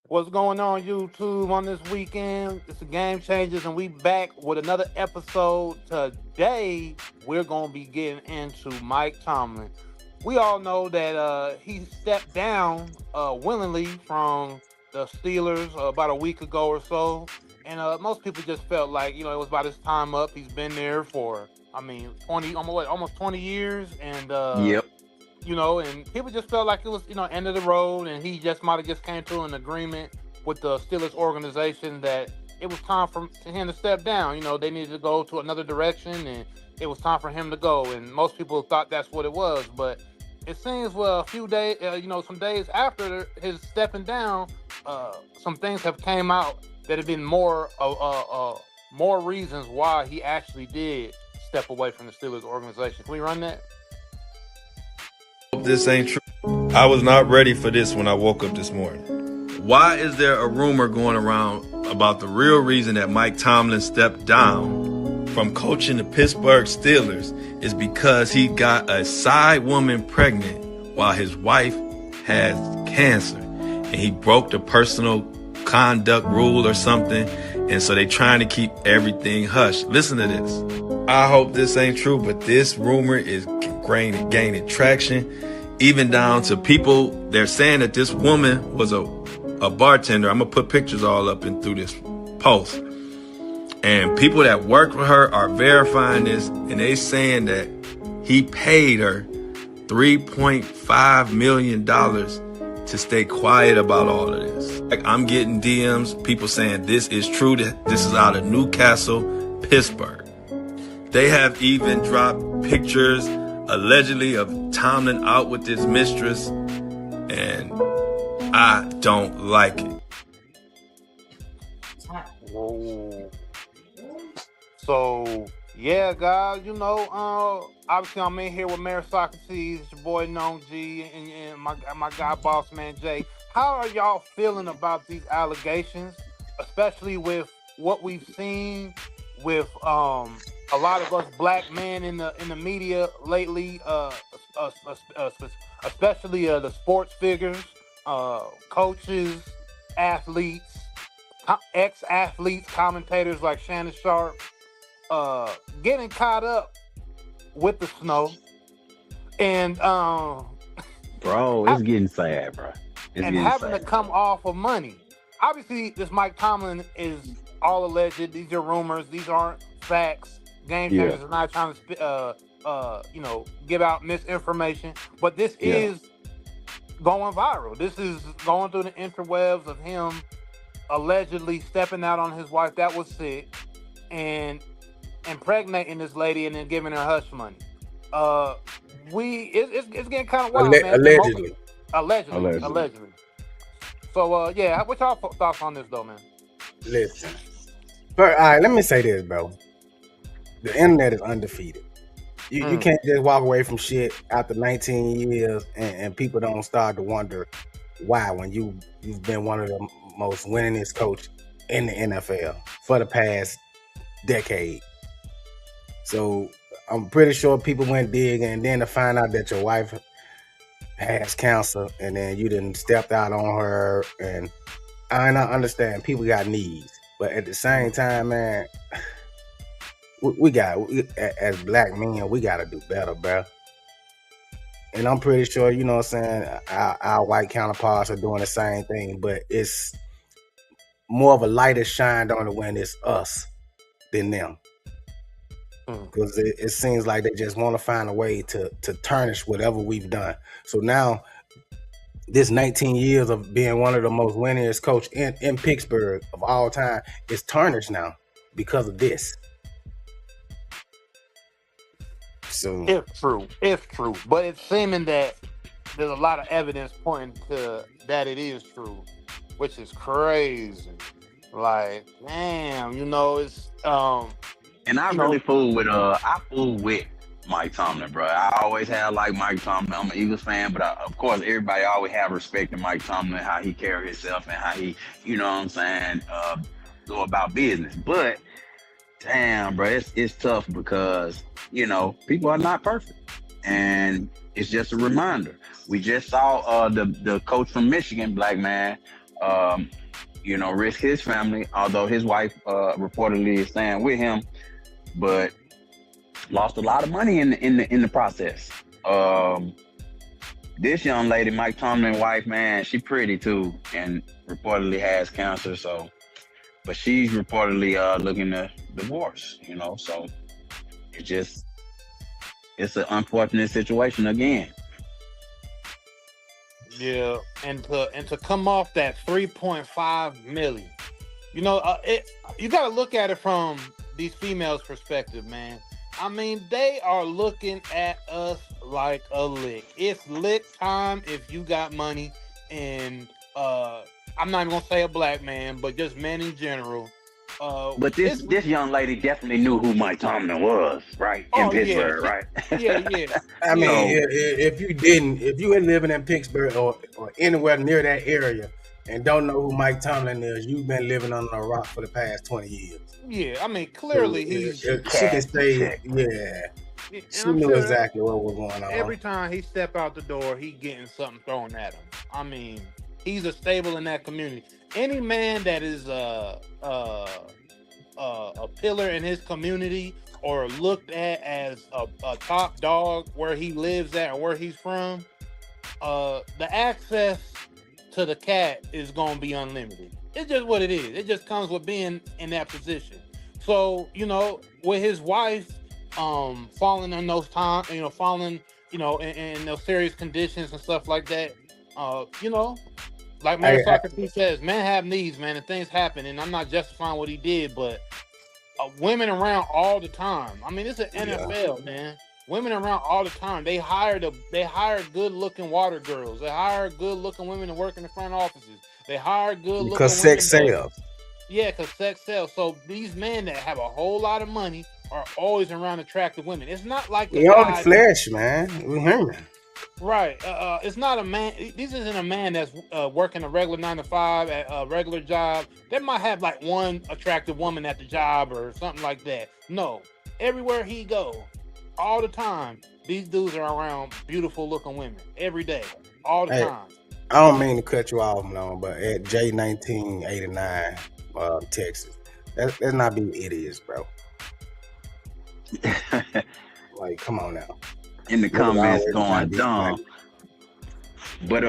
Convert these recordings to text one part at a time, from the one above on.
What's going on YouTube on this weekend? It's the Game Changers, and we back with another episode. Today, we're going to be getting into Mike Tomlin. We all know that he stepped down willingly from the Steelers about a week ago or so. And most people just felt like, it was about his time up. He's been there for, 20, almost 20 years. And Yep. and people just felt like it was, end of the road, and he just might have just came to an agreement with the Steelers organization that it was time for him to step down. They needed to go to another direction, and it was time for him to go. And most people thought that's what it was, but it seems, well, a few days, some days after his stepping down, some things have came out that have been more reasons why he actually did step away from the Steelers organization. Can we run that? This ain't true. I was not ready for this when I woke up this morning. Why is there a rumor going around about the real reason that Mike Tomlin stepped down from coaching the Pittsburgh Steelers is because he got a side woman pregnant while his wife has cancer, and he broke the personal conduct rule or something, and so they trying to keep everything hush. Listen to this. I hope this ain't true, but this rumor is gaining traction, even down to people. They're saying that this woman was a bartender. I'm gonna put pictures all up and through this post, and people that work for her are verifying this, and they saying that he paid her $3.5 million to stay quiet about all of this. Like, I'm getting DMs, people saying this is true, that this is out of Newcastle, Pittsburgh. They have even dropped pictures allegedly of Tomlin out with his mistress, and I don't like it. Whoa. So, yeah, guys, obviously I'm in here with Mayor Socrates, your boy Known G, and my guy Boss Man Jay. How are y'all feeling about these allegations, especially with what we've seen with a lot of us black men in the media lately, especially the sports figures, coaches, athletes, ex-athletes, commentators like Shannon Sharp, getting caught up with the snow, and Bro, it's getting sad, bro. and having to come off of money. Obviously, this Mike Tomlin is all alleged. These are rumors. These aren't facts. Game Changers are not trying to, give out misinformation. But this is going viral. This is going through the interwebs of him allegedly stepping out on his wife that was sick and impregnating this lady and then giving her hush money. It's getting kind of wild, man. Allegedly. So, what's y'all thoughts on this, though, man? Listen. All right, let me say this, bro. The internet is undefeated. You can't just walk away from shit after 19 years and people don't start to wonder why when you've been one of the most winningest coach in the NFL for the past decade. So I'm pretty sure people went digging, and then to find out that your wife has cancer and then you done stepped out on her, and I understand people got needs, but at the same time, man, we as black men, we got to do better, bro. And I'm pretty sure, you know what I'm saying, our white counterparts are doing the same thing, but it's more of a light is shined on it when it's us than them. Because it seems like they just want to find a way to tarnish whatever we've done. So now, this 19 years of being one of the most winningest coach in Pittsburgh of all time is tarnished now because of this. So It's true. It's true. But it's seeming that there's a lot of evidence pointing to that it is true, which is crazy. Like, damn, it's And I you really know, fool with Mike Tomlin, bro. I always had like Mike Tomlin. I'm an Eagles fan, but of course everybody always have respect to Mike Tomlin, how he carry himself and how he, you know what I'm saying, go about business. But damn, bro, it's tough because people are not perfect, and it's just a reminder. We just saw the coach from Michigan, black man, risk his family, although his wife reportedly is staying with him, but lost a lot of money in the process. This young lady, Mike Tomlin's wife, man, she pretty too, and reportedly has cancer. So, but she's reportedly looking to divorce. So it's an unfortunate situation again. yeah, and to come off that 3.5 million, you got to look at it from these females' perspective, man. I mean, they are looking at us like a lick. It's lick time if you got money, and I'm not even gonna say a black man, but just men in general. But this young lady definitely knew who Mike Tomlin was, right? In Pittsburgh, right? Yeah. I mean, So- if you were living in Pittsburgh or anywhere near that area and don't know who Mike Tomlin is, you've been living on a rock for the past 20 years. Yeah, I mean, clearly he's. She can say, yeah. She I'm knew sure exactly what was going on. every time he step out the door, he getting something thrown at him. I mean, he's a staple in that community. Any man that is a pillar in his community or looked at as a top dog where he lives at or where he's from, the access to the cat is going to be unlimited. It's just what it is. It just comes with being in that position. So, with his wife falling in those times, falling, in those serious conditions and stuff like that, like Mayor Socrates says, men have needs, man, and things happen. And I'm not justifying what he did, but women around all the time. I mean, it's an NFL, man. Women around all the time. They hire good-looking water girls. They hire good-looking women to work in the front offices. They hire good-looking because women. sex sells. Yeah, because sex sells. So these men that have a whole lot of money are always around attractive women. It's not like We on the flesh, man. We human. Right. It's not a man. This isn't a man that's working a regular 9 to 5 at a regular job. They might have like one attractive woman at the job or something like that. No. Everywhere he go, all the time, these dudes are around beautiful looking women every day, all the time. I don't mean to cut you off, no, but at J1989, Texas, let's not be idiots, bro. Like, come on now. In the comments going dumb. But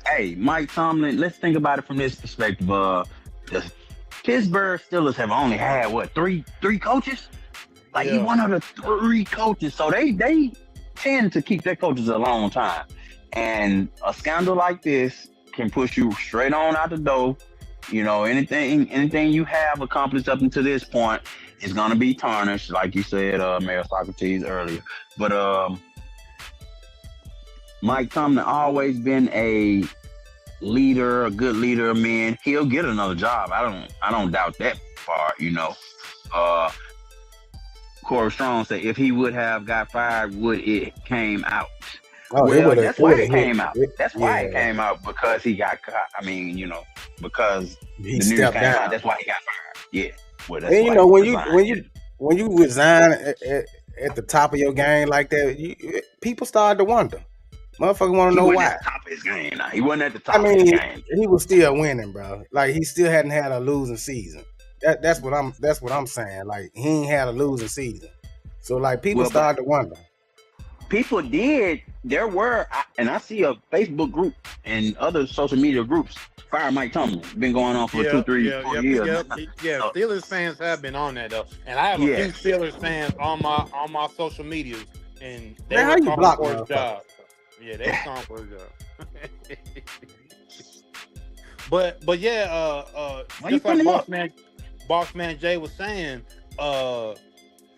hey, Mike Tomlin, let's think about it from this perspective. The Pittsburgh Steelers have only had three coaches? Like he's one of the 3 coaches. So they tend to keep their coaches a long time. And a scandal like this can push you straight on out the door. Anything you have accomplished up until this point is gonna be tarnished, like you said, Mayor Socrates earlier. But Mike Tomlin always been a leader, a good leader of men. He'll get another job. I don't doubt that part. Corey Strong said if he would have got fired, would it came out? Oh, that's why it came out. That's why it came out, because he got caught. I mean, because he the news stepped came down. out. That's why he got fired. Yeah. Well, that's and when you resign at the top of your game like that, people started to wonder. Motherfucker want to know why. At the top of his game. Now. He wasn't at the top of his game. He was still winning, bro. Like he still hadn't had a losing season. That's what I'm saying. Like he ain't had a losing season. So like people started to wonder. People did. There were, and I see a Facebook group and other social media groups. Fire Mike Tomlin. Been going on for 2, 3, 4 years. Yeah, Steelers fans have been on that though, and I have a few Steelers fans on my social medias, and they were calling for his job. Yeah, they calling for his job. but yeah, just like Bossman Jay was saying,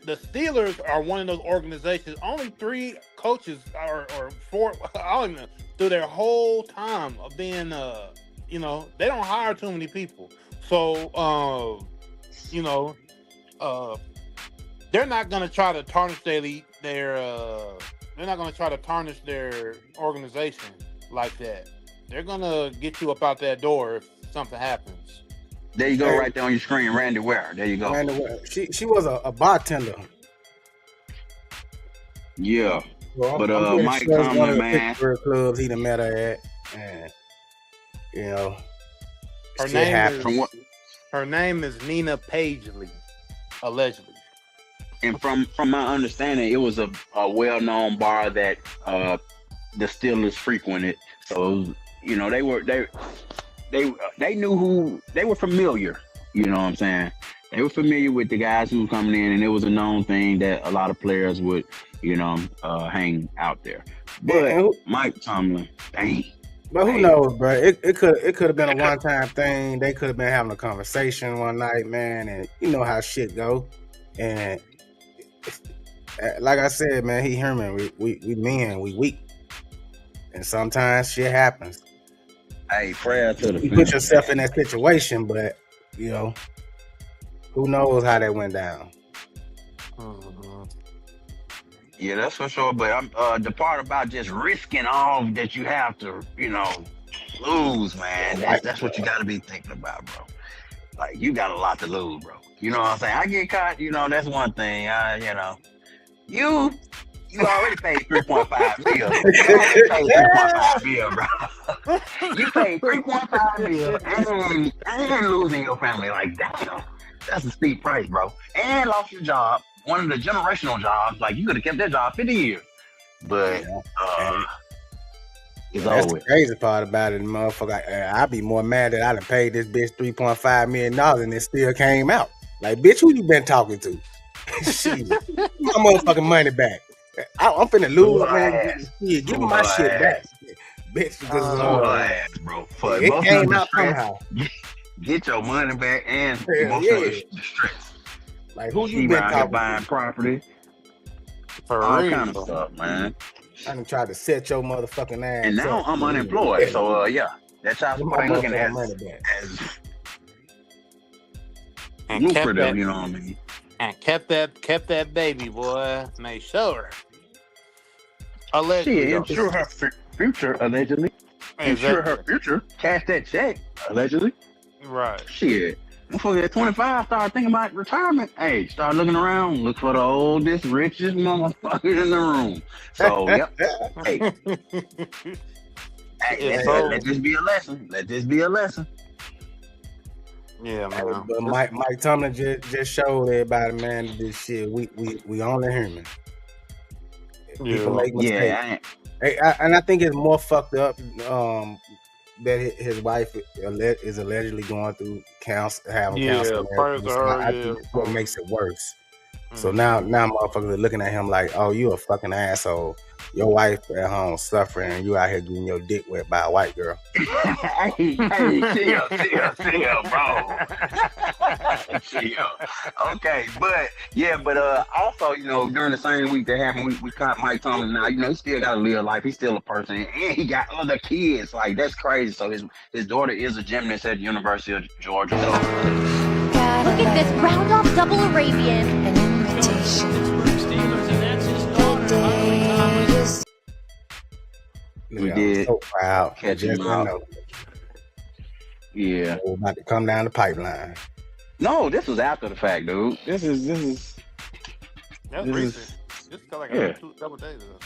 the Steelers are one of those organizations. Only 3 coaches or 4, I don't even know, through their whole time of being, they don't hire too many people. So, you know, uh, they're not going to try to tarnish they're not going to try to tarnish their organization like that. They're going to get you up out that door if something happens. There you go, right there on your screen, Randy Ware. There you go. Randy Ware. She was a bartender. Yeah. Well, but Mike Tomlin, man, clubs he done met her at, and her name is Nina Pagely, allegedly. And from my understanding, it was a well-known bar that the Steelers frequented. So they knew who they were familiar. You know what I'm saying? They were familiar with the guys who were coming in, and it was a known thing that a lot of players would, hang out there. But Mike Tomlin, dang. But who knows, bro? It could have been a one-time thing. They could have been having a conversation one night, man, and you know how shit go. And like I said, man, he human. We men, we weak, and sometimes shit happens. Hey, prayer to the. You put yourself in that situation, but who knows how that went down. Yeah, that's for sure. But I'm the part about just risking all that you have to, lose, man. That's what you got to be thinking about, bro. Like, you got a lot to lose, bro. You know what I'm saying? I get caught, that's one thing. You already paid $3.5 million. You already paid $3.5 million, bro. You paid $3.5 million and losing your family. Like, damn, that's a steep price, bro. And lost your job, one of the generational jobs. Like, you could have kept that job 50 years. But it's that's over. The crazy part about it, motherfucker. I'd be more mad that I done paid this bitch $3.5 million and it still came out. Like, bitch, who you been talking to? Shit, my motherfucking money back. I'm finna lose, man. Give me my shit back, bitch. Because bro. It came out somehow. Get your money back and emotional distress. Like, who you been talking buying property? For all real. kind of stuff, man. I done tried to set your motherfucking ass. And now I'm unemployed, so that's how I'm looking at as lucrative, you know what I mean? And kept that baby, boy. Make sure. Allegedly. Ensure her future, allegedly. Ensure her future. Cash that check, allegedly. Right. Shit. Motherfucker at 25 started thinking about retirement. Hey, start looking around, look for the oldest, richest motherfucker in the room. So, yep. Hey. Let this be a lesson. Let this be a lesson. Yeah, man. But Mike Tomlin just showed everybody, man, this shit. We only human. People make mistakes. And I think it's more fucked up that his wife is allegedly going through having counseling. I think it's what makes it worse. So now motherfuckers are looking at him like, oh, you a fucking asshole. Your wife at home suffering and you out here getting your dick wet by a white girl. hey, chill, bro. Chill. Okay, but also, during the same week that happened, we caught Mike Tomlin now. He still got to live life. He's still a person, and he got other kids. Like, that's crazy. So his daughter is a gymnast at the University of Georgia. So. Look at this round off double Arabian. An invitation. We did. So proud. Catch him out. Yeah. We're about to come down the pipeline. No, this was after the fact, dude. This is. That's recent. This is like a couple days ago.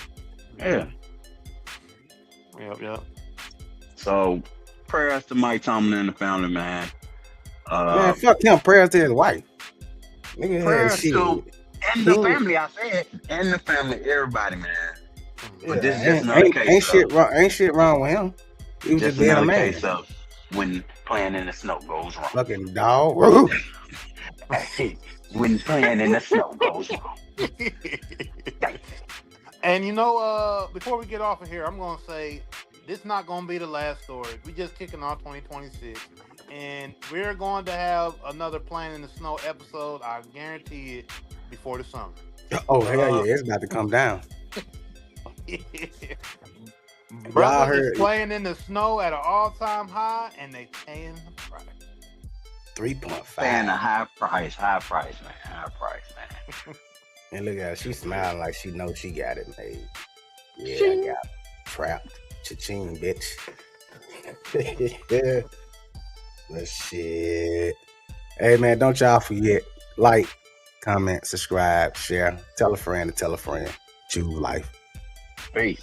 Yeah. Yep. So, prayers to Mike Tomlin and the family, man. Man, fuck him. Prayers to his wife. Nigga, prayers to and the family. I said, and the family, everybody, man. But this is just another case. Ain't shit wrong with him. He was just being a man. Case of when playing in the snow goes wrong. Fucking dog. Hey, when playing in the snow goes wrong. And before we get off of here, I'm gonna say this not gonna be the last story. We just kicking off 2026, and we're going to have another playing in the snow episode. I guarantee it. before the summer. Oh hell yeah, it's about to come down. Brothers heard- is playing in the snow at an all-time high, and they paying the price. 3.5. Paying a high price, man. And look at her, she smiling like she knows she got it made. Yeah, I got trapped. Cha-ching, bitch. But shit. Hey man, don't y'all forget, like, comment, subscribe, share, tell a friend to tell a friend. Choose life. Peace.